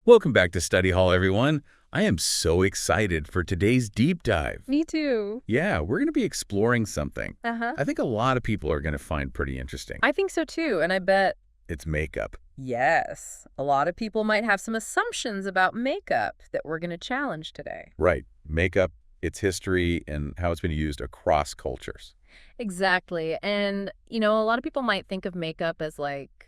Welcome back to Study Hall, everyone. I am so excited for today's deep dive. Me too. Yeah, we're going to be exploring something Uh-huh. I think a lot of people are going to find pretty interesting. I think so too, and I bet, It's makeup. yes, a lot of people might have some assumptions about makeup that we're going to challenge today. Right. Makeup, its history, and how it's been used across cultures. Exactly. And, a lot of people might think of makeup as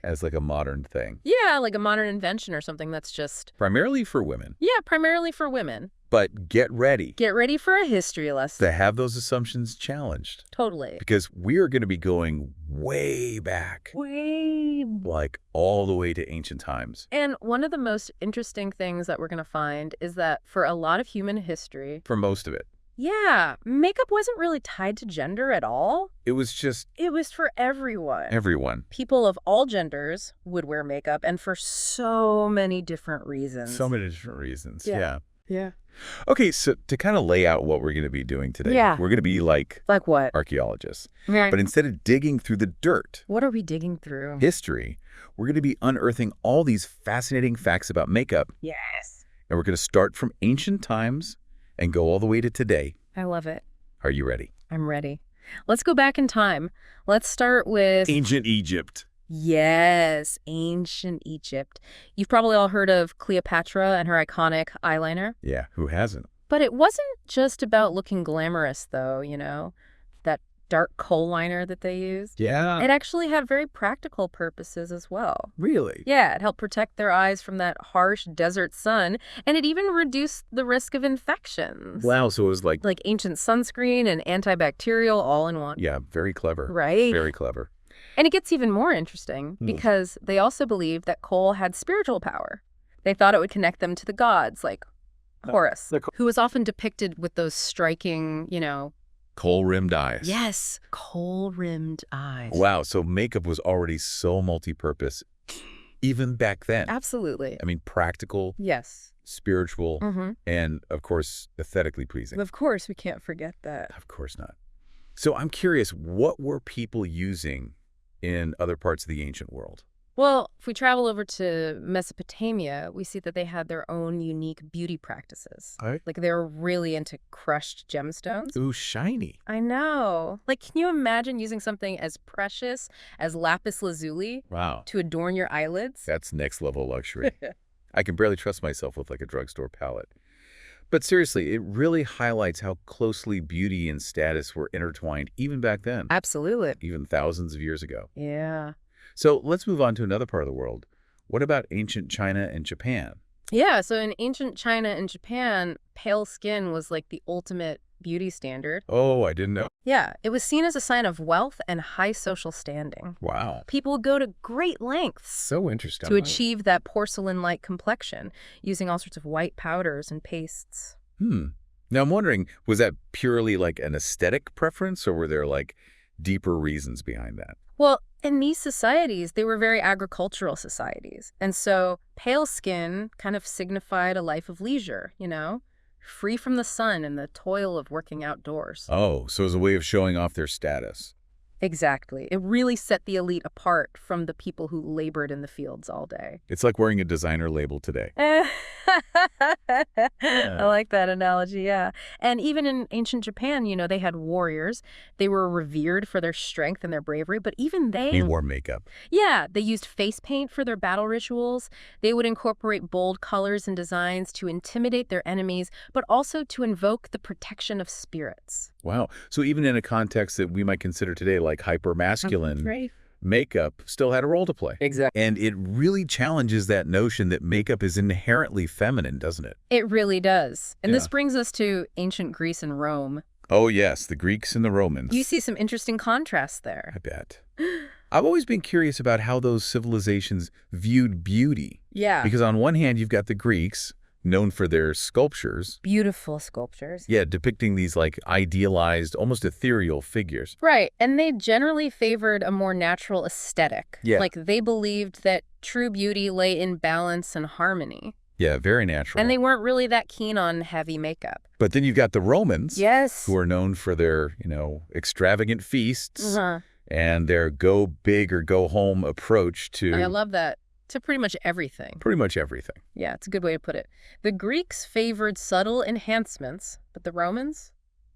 As like a modern thing. yeah, like a modern invention or something that's just, Primarily for women. yeah, primarily for women. But get ready Get ready for a history lesson. to have those assumptions challenged. Totally. Because we are going to be going way back. Way. Like all the way to ancient times. And one of the most interesting things that we're going to find is that for a lot of human history, For most of it. yeah, makeup wasn't really tied to gender at all. It was just It was for everyone. everyone. People of all genders would wear makeup, and for so many different reasons. So many different reasons. Yeah. Yeah. Yeah. Okay, so to kind of lay out what we're going to be doing today, Yeah. we're going to be like Like what? archaeologists. Right. But instead of digging through the dirt, What are we digging through? history, we're going to be unearthing all these fascinating facts about makeup. Yes. And we're going to start from ancient times and go all the way to today. I love it. Are you ready? I'm ready. Let's go back in time. Let's start with... Ancient Egypt. Yes, ancient Egypt. You've probably all heard of Cleopatra and her iconic eyeliner. Yeah, who hasn't? But it wasn't just about looking glamorous, though, that dark kohl liner that they used. Yeah. It actually had very practical purposes as well. Really? Yeah, it helped protect their eyes from that harsh desert sun, and it even reduced the risk of infections. Wow, so it was like, Like ancient sunscreen and antibacterial all in one. yeah, very clever. Right? Very clever. And it gets even more interesting because they also believed that kohl had spiritual power. They thought it would connect them to the gods, like Horus, who was often depicted with those striking, Kohl-rimmed eyes. yes, kohl-rimmed eyes. Wow, so makeup was already so multi-purpose even back then. Absolutely. I mean, practical, Yes. spiritual, Mm-hmm. and, of course, aesthetically pleasing. Of course, we can't forget that. Of course not. So I'm curious, what were people using in other parts of the ancient world? Well, if we travel over to Mesopotamia, we see that they had their own unique beauty practices. Right. Like they were really into crushed gemstones. Ooh, shiny. I know. Like, can you imagine using something as precious as lapis lazuli Wow. to adorn your eyelids? That's next level luxury. I can barely trust myself with like a drugstore palette. But seriously, it really highlights how closely beauty and status were intertwined even back then, Absolutely. even thousands of years ago. Yeah. So let's move on to another part of the world. What about ancient China and Japan? Yeah, so in ancient China and Japan, pale skin was like the ultimate beauty standard. Oh, I didn't know. Yeah, it was seen as a sign of wealth and high social standing. Wow. People would go to great lengths So interesting. to achieve that porcelain-like complexion using all sorts of white powders and pastes. Now I'm wondering, was that purely like an aesthetic preference or were there like deeper reasons behind that? Well, in these societies, they were very agricultural societies. And so pale skin kind of signified a life of leisure, free from the sun and the toil of working outdoors. Oh, so it was a way of showing off their status. Exactly. It really set the elite apart from the people who labored in the fields all day. It's like wearing a designer label today. I like that analogy, yeah. And even in ancient Japan, they had warriors. They were revered for their strength and their bravery, but even they... He wore makeup. Yeah, they used face paint for their battle rituals. They would incorporate bold colors and designs to intimidate their enemies, but also to invoke the protection of spirits. Wow. So even in a context that we might consider today like hyper-masculine, Right. makeup still had a role to play. Exactly. And it really challenges that notion that makeup is inherently feminine, doesn't it? It really does. And this Yeah. brings us to ancient Greece and Rome. Oh, yes, the Greeks and the Romans. You see some interesting contrasts there. I bet. I've always been curious about how those civilizations viewed beauty. Yeah. Because on one hand, you've got the Greeks, known for their sculptures. Beautiful sculptures. Yeah, depicting these like idealized, almost ethereal figures. Right. And they generally favored a more natural aesthetic. Yeah. Like they believed that true beauty lay in balance and harmony. Yeah, very natural. And they weren't really that keen on heavy makeup. But then you've got the Romans, Yes. who are known for their, extravagant feasts and their go big or go home approach to... I love that. to pretty much everything. Pretty much everything. Yeah, it's a good way to put it. The Greeks favored subtle enhancements, but the Romans?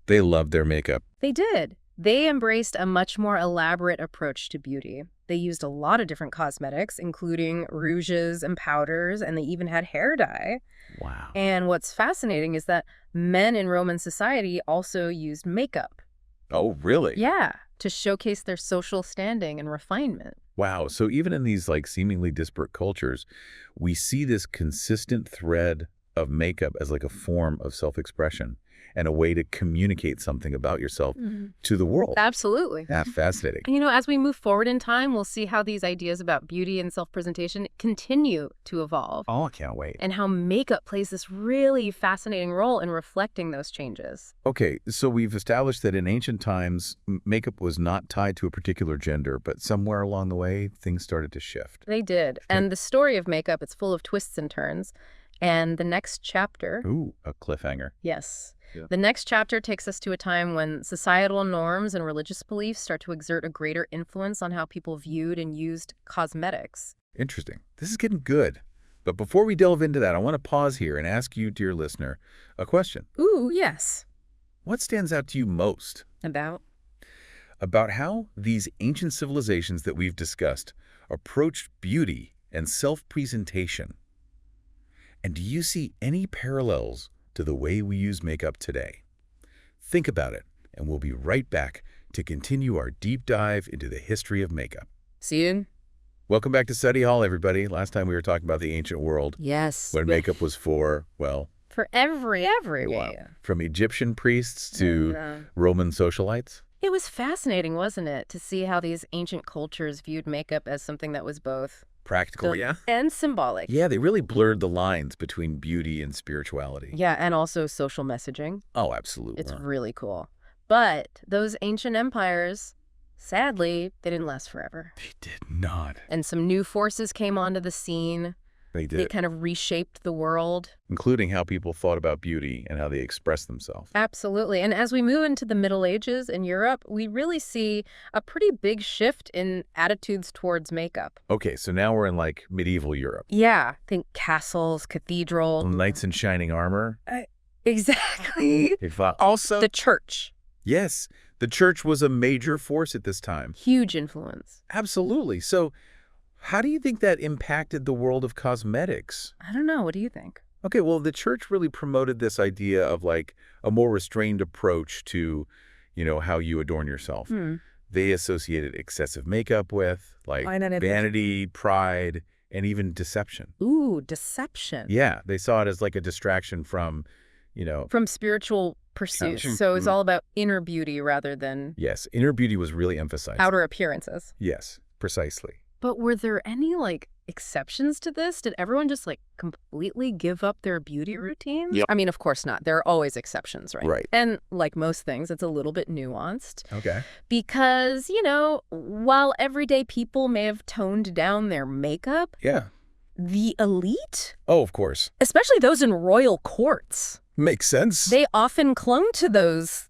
They loved their makeup. They did. They embraced a much more elaborate approach to beauty. They used a lot of different cosmetics, including rouges and powders, and they even had hair dye. Wow. And what's fascinating is that men in Roman society also used makeup. Oh, really? Yeah, to showcase their social standing and refinement. Wow. So even in these like seemingly disparate cultures, we see this consistent thread of makeup as like a form of self-expression and a way to communicate something about yourself to the world. Absolutely. Yeah, fascinating. And, as we move forward in time, we'll see how these ideas about beauty and self-presentation continue to evolve. Oh, I can't wait. And how makeup plays this really fascinating role in reflecting those changes. Okay, so we've established that in ancient times, makeup was not tied to a particular gender, but somewhere along the way, things started to shift. They did. And the story of makeup, it's full of twists and turns. And the next chapter... Ooh, a cliffhanger. Yes. Yeah. The next chapter takes us to a time when societal norms and religious beliefs start to exert a greater influence on how people viewed and used cosmetics. Interesting. This is getting good. But before we delve into that, I want to pause here and ask you, dear listener, a question. Ooh, yes. What stands out to you most About how these ancient civilizations that we've discussed approached beauty and self-presentation? And do you see any parallels to the way we use makeup today? Think about it, and we'll be right back to continue our deep dive into the history of makeup. See you. Welcome back to Study Hall, everybody. Last time we were talking about the ancient world, Yes. when makeup was for, well, For everyone. from Egyptian priests to Roman socialites. It was fascinating, wasn't it, to see how these ancient cultures viewed makeup as something that was both Practical, yeah. and symbolic. Yeah, they really blurred the lines between beauty and spirituality. Yeah, and also social messaging. Oh, absolutely. It's really cool. But those ancient empires, sadly, they didn't last forever. They did not. And some new forces came onto the scene. They did. They kind of reshaped the world. Including how people thought about beauty and how they expressed themselves. Absolutely. And as we move into the Middle Ages in Europe, we really see a pretty big shift in attitudes towards makeup. Okay, so now we're in like medieval Europe. Yeah. Think castles, cathedrals. Knights in shining armor. Exactly. Also, The church. yes, the church was a major force at this time. Huge influence. Absolutely. So how do you think that impacted the world of cosmetics? I don't know. What do you think? Okay, well, the church really promoted this idea of like a more restrained approach to, how you adorn yourself. They associated excessive makeup with like vanity, pride, and even deception. Ooh, deception. Yeah, they saw it as like a distraction from, From spiritual pursuits. So it's all about inner beauty rather than yes, inner beauty was really emphasized. outer appearances. Yes, precisely. But were there any, exceptions to this? Did everyone just, completely give up their beauty routines? Yep. I mean, of course not. There are always exceptions, right? Right. And like most things, it's a little bit nuanced. Okay. Because, while everyday people may have toned down their makeup, Yeah. the elite, Oh, of course. especially those in royal courts, Makes sense. they often clung to those,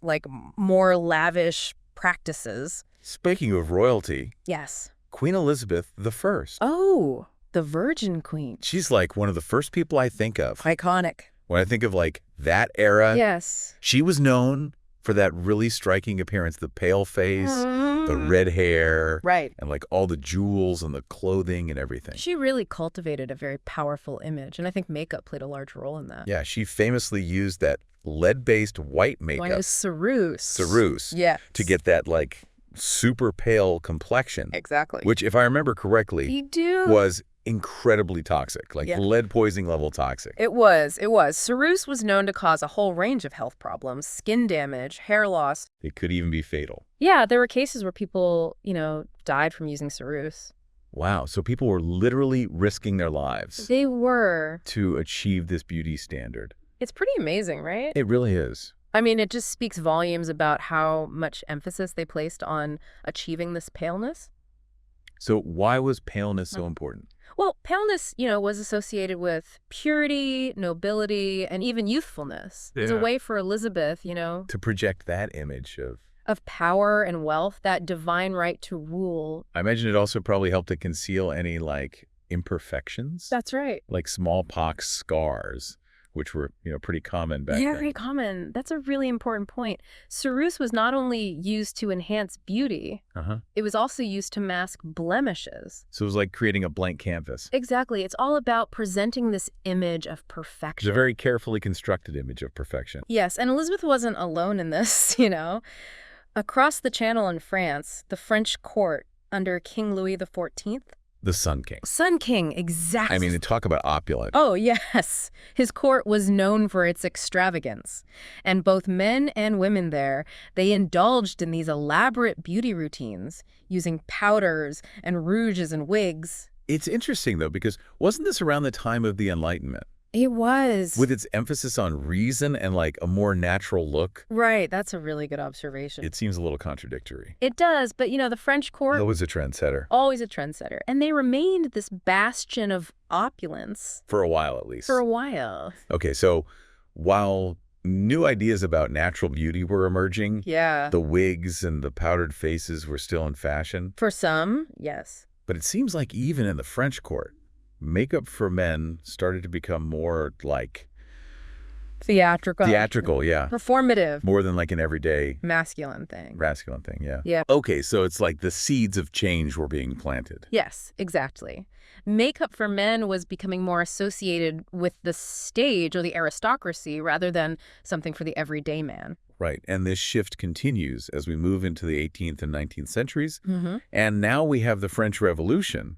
more lavish practices. Speaking of royalty, Yes. Queen Elizabeth I. Oh, the Virgin Queen. She's like one of the first people I think of. Iconic. When I think of that era, Yes. she was known for that really striking appearance, the pale face, the red hair, Right. and all the jewels and the clothing and everything. She really cultivated a very powerful image, and I think makeup played a large role in that. Yeah, she famously used that lead-based white makeup. It was Cyrus. Cyrus. Yeah. To get that super pale complexion. Exactly. Which, if I remember correctly, You do. was incredibly toxic, Yeah. lead poisoning level toxic. It was. Cyrus was known to cause a whole range of health problems, skin damage, hair loss. It could even be fatal. Yeah, there were cases where people, died from using Cyrus. Wow, so people were literally risking their lives They were. to achieve this beauty standard. It's pretty amazing, right? It really is. I mean, it just speaks volumes about how much emphasis they placed on achieving this paleness. So why was paleness so important? Well, paleness, was associated with purity, nobility, and even youthfulness. It was a Yeah. way for Elizabeth, To project that image of power and wealth, that divine right to rule. I imagine it also probably helped to conceal any imperfections, That's right. like smallpox scars, which were, pretty common back Yeah, then. very common. That's a really important point. Ceruse was not only used to enhance beauty, Uh-huh. it was also used to mask blemishes. So it was like creating a blank canvas. Exactly. It's all about presenting this image of It's perfection. a very carefully constructed image of perfection. Yes, and Elizabeth wasn't alone in this, Across the Channel in France, the French court under King Louis XIV. The Sun King. Sun King, exactly. I mean, talk about opulent. Oh, yes. His court was known for its extravagance. And both men and women there, they indulged in these elaborate beauty routines, using powders and rouges and wigs. It's interesting, though, because wasn't this around the time of the Enlightenment? It was. With its emphasis on reason and, like, a more natural look? Right, that's a really good observation. It seems a little contradictory. It does, but, the French court... Always a trendsetter. Always a trendsetter. And they remained this bastion of opulence. For a while, at least. For a while. Okay, so while new ideas about natural beauty were emerging, Yeah. the wigs and the powdered faces were still in fashion. For some, yes. But it seems like even in the French court, makeup for men started to become more like... Theatrical. Theatrical, yeah. Performative. More than like an everyday Masculine thing. masculine thing, yeah. Yeah. Okay, so it's like the seeds of change were being planted. Yes, exactly. Makeup for men was becoming more associated with the stage or the aristocracy rather than something for the everyday man. Right, and this shift continues as we move into the 18th and 19th centuries. Mm-hmm. And now we have the French Revolution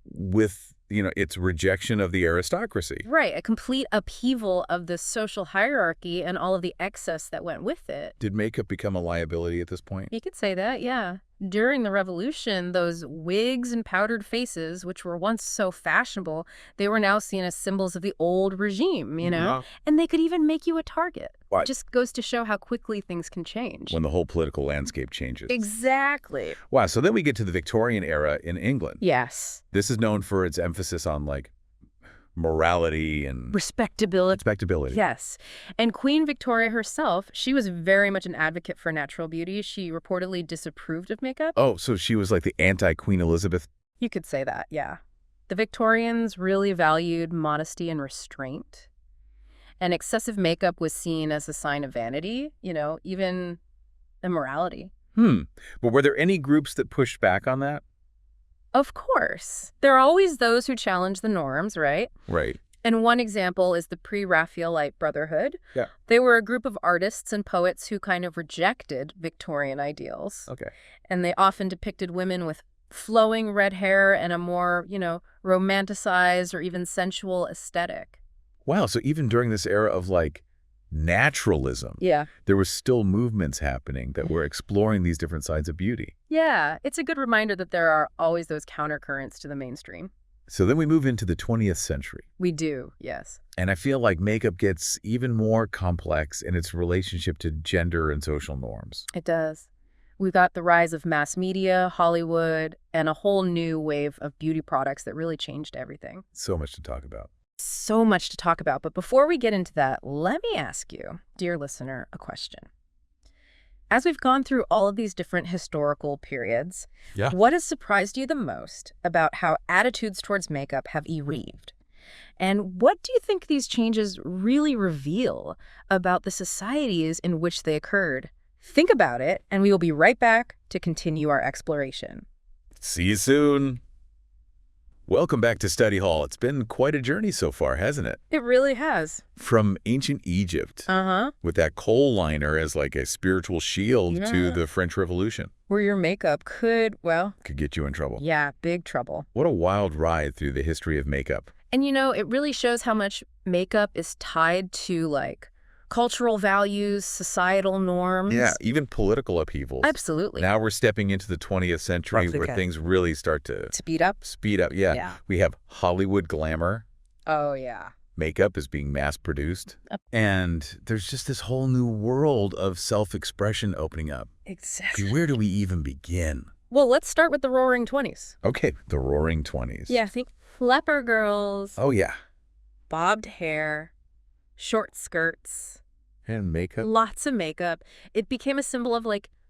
with, its rejection of the aristocracy. Right, a complete upheaval of the social hierarchy and all of the excess that went with it. Did makeup become a liability at this point? You could say that, yeah. During the Revolution, those wigs and powdered faces, which were once so fashionable, they were now seen as symbols of the old regime, Yeah. And they could even make you a target. What? It just goes to show how quickly things can change. When the whole political landscape changes. Exactly. Wow, so then we get to the Victorian era in England. Yes. This is known for its emphasis on, like, morality and Respectability. respectability. Yes. And Queen Victoria herself, she was very much an advocate for natural beauty. She reportedly disapproved of makeup. Oh, so she was like the anti-Queen Elizabeth? You could say that, yeah. The Victorians really valued modesty and restraint. And excessive makeup was seen as a sign of vanity, even immorality. But were there any groups that pushed back on that? Of course. There are always those who challenge the norms, right? Right. And one example is the Pre-Raphaelite Brotherhood. Yeah. They were a group of artists and poets who kind of rejected Victorian ideals. Okay. And they often depicted women with flowing red hair and a more, romanticized or even sensual aesthetic. Wow, so even during this era of, like, naturalism, Yeah. there was still movements happening that were exploring these different sides of beauty. Yeah, it's a good reminder that there are always those countercurrents to the mainstream. So then we move into the 20th century. We do, yes. And I feel like makeup gets even more complex in its relationship to gender and social norms. It does. We've got the rise of mass media, Hollywood, and a whole new wave of beauty products that really changed everything. So much to talk about. So much to talk about, but before we get into that, let me ask you, dear listener, a question. As we've gone through all of these different historical periods, Yeah. what has surprised you the most about how attitudes towards makeup have evolved? And what do you think these changes really reveal about the societies in which they occurred? Think about it, and we will be right back to continue our exploration. See you soon. Welcome back to Study Hall. It's been quite a journey so far, hasn't it? It really has. From ancient Egypt, Uh-huh. with that coal liner as like a spiritual shield Yeah. to the French Revolution. Where your makeup could, Could get you in trouble. yeah, big trouble. What a wild ride through the history of makeup. And it really shows how much makeup is tied to, cultural values, societal norms. Yeah, even political upheavals. Absolutely. Now we're stepping into the 20th century where Okay. things really start to Speed up. speed up. Yeah. Yeah. We have Hollywood glamour. Oh, yeah. Makeup is being mass-produced. Yep. And there's just this whole new world of self-expression opening up. Exactly. Where do we even begin? Well, let's start with the Roaring '20s. Okay, the Roaring '20s. Yeah, think flapper girls, Oh, yeah. bobbed hair, short skirts, And makeup. lots of makeup. It became a symbol of,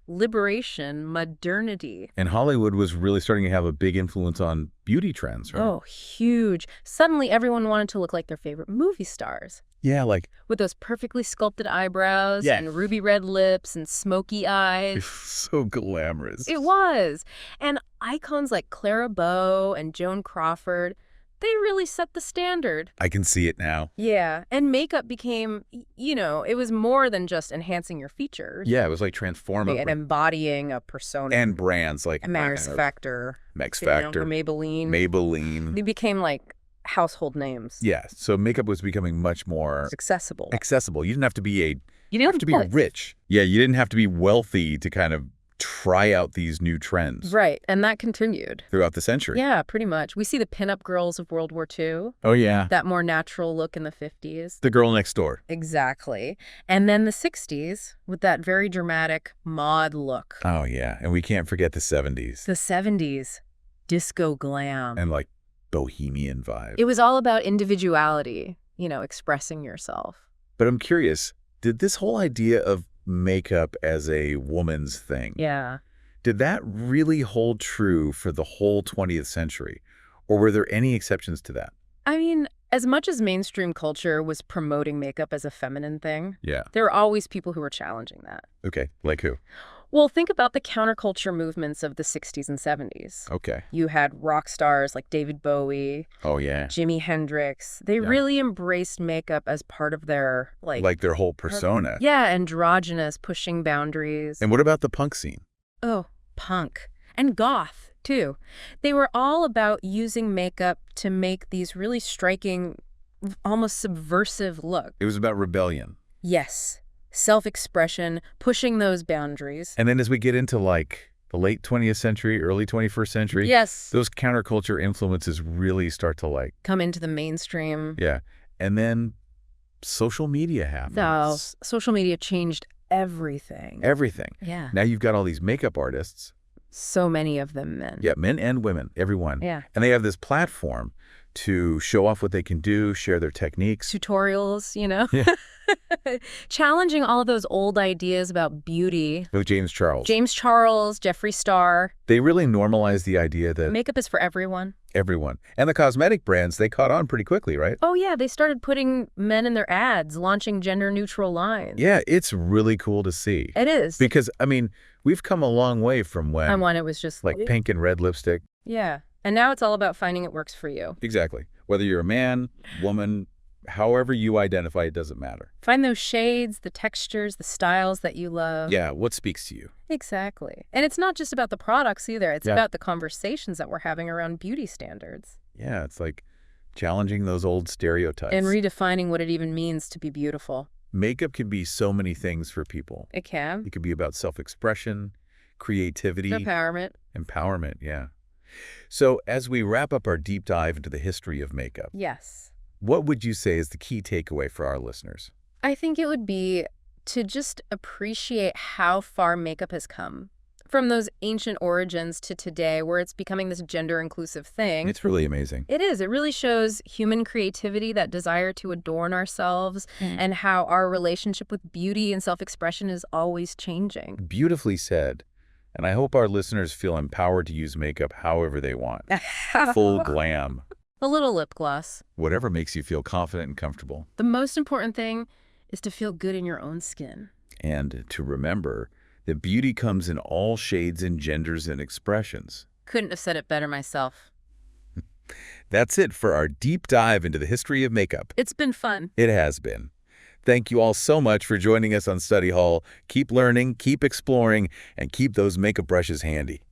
liberation, modernity. And Hollywood was really starting to have a big influence on beauty trends, right? Oh, huge. Suddenly everyone wanted to look like their favorite movie stars. Yeah, like, With those perfectly sculpted eyebrows Yeah. and ruby red lips and smoky eyes. so glamorous. It was. And icons like Clara Bow and Joan Crawford, they really set the standard. I can see it now. Yeah. And makeup became, it was more than just enhancing your features. Yeah, it was like transformative. And embodying a persona. And brands like Max Factor. Max you know, Factor, or Maybelline. Maybelline. They became like household names. Yeah, so makeup was becoming much more It's accessible. accessible. You didn't have to be You didn't have to be rich. Yeah, you didn't have to be wealthy to kind of try out these new trends Right. And that continued. throughout the century. Yeah, pretty much. We see the pinup girls of World War II, Oh, yeah. that more natural look in the 50s. The girl next door. Exactly. And then the 60s with that very dramatic mod look. Oh, yeah. And we can't forget the 70s. The 70s, disco glam. And like bohemian vibe. It was all about individuality, expressing yourself. But I'm curious, did this whole idea of makeup as a woman's thing, Yeah. did that really hold true for the whole 20th century? Or were there any exceptions to that? I mean, as much as mainstream culture was promoting makeup as a feminine thing, Yeah. there were always people who were challenging that. Okay. Like who? Well, think about the counterculture movements of the 60s and 70s. Okay. You had rock stars like David Bowie, Oh, yeah. Jimi Hendrix. They Yeah. really embraced makeup as part of their, Like their whole persona. yeah, androgynous, pushing boundaries. And what about the punk scene? Oh, punk. And goth, too. They were all about using makeup to make these really striking, almost subversive looks. It was about rebellion. Yes. Self-expression, pushing those boundaries. And then as we get into like the late 20th century, early 21st century, Yes. those counterculture influences really start to like, Come into the mainstream. yeah. And then social media happens. No, social media changed everything. Everything. Yeah. Now you've got all these makeup artists. So many of them men. Yeah, men and women, everyone. Yeah. And they have this platform to show off what they can do, share their techniques. Tutorials, Yeah. Challenging all of those old ideas about beauty. With James Charles. James Charles, Jeffree Star. They really normalized the idea that Makeup is for everyone. everyone. And the cosmetic brands, they caught on pretty quickly, right? Oh, yeah. They started putting men in their ads, launching gender-neutral lines. Yeah, it's really cool to see. It is. Because, I mean, we've come a long way from when, And when it was just like, pink and red lipstick. Yeah. And now it's all about finding it works for you. Exactly. Whether you're a man, woman, however you identify, it doesn't matter. Find those shades, the textures, the styles that you love. Yeah, what speaks to you? Exactly. And it's not just about the products either. It's Yeah. about the conversations that we're having around beauty standards. Yeah, it's like challenging those old stereotypes. And redefining what it even means to be beautiful. Makeup can be so many things for people. It can. It could be about self-expression, creativity, Empowerment. empowerment, yeah. So as we wrap up our deep dive into the history of makeup, Yes. what would you say is the key takeaway for our listeners? I think it would be to just appreciate how far makeup has come. From those ancient origins to today, where it's becoming this gender-inclusive thing. It's really amazing. It is. It really shows human creativity, that desire to adorn ourselves, and how our relationship with beauty and self-expression is always changing. Beautifully said. And I hope our listeners feel empowered to use makeup however they want. Full glam. A little lip gloss. Whatever makes you feel confident and comfortable. The most important thing is to feel good in your own skin. And to remember that beauty comes in all shades and genders and expressions. Couldn't have said it better myself. That's it for our deep dive into the history of makeup. It's been fun. It has been. Thank you all so much for joining us on Study Hall. Keep learning, keep exploring, and keep those makeup brushes handy.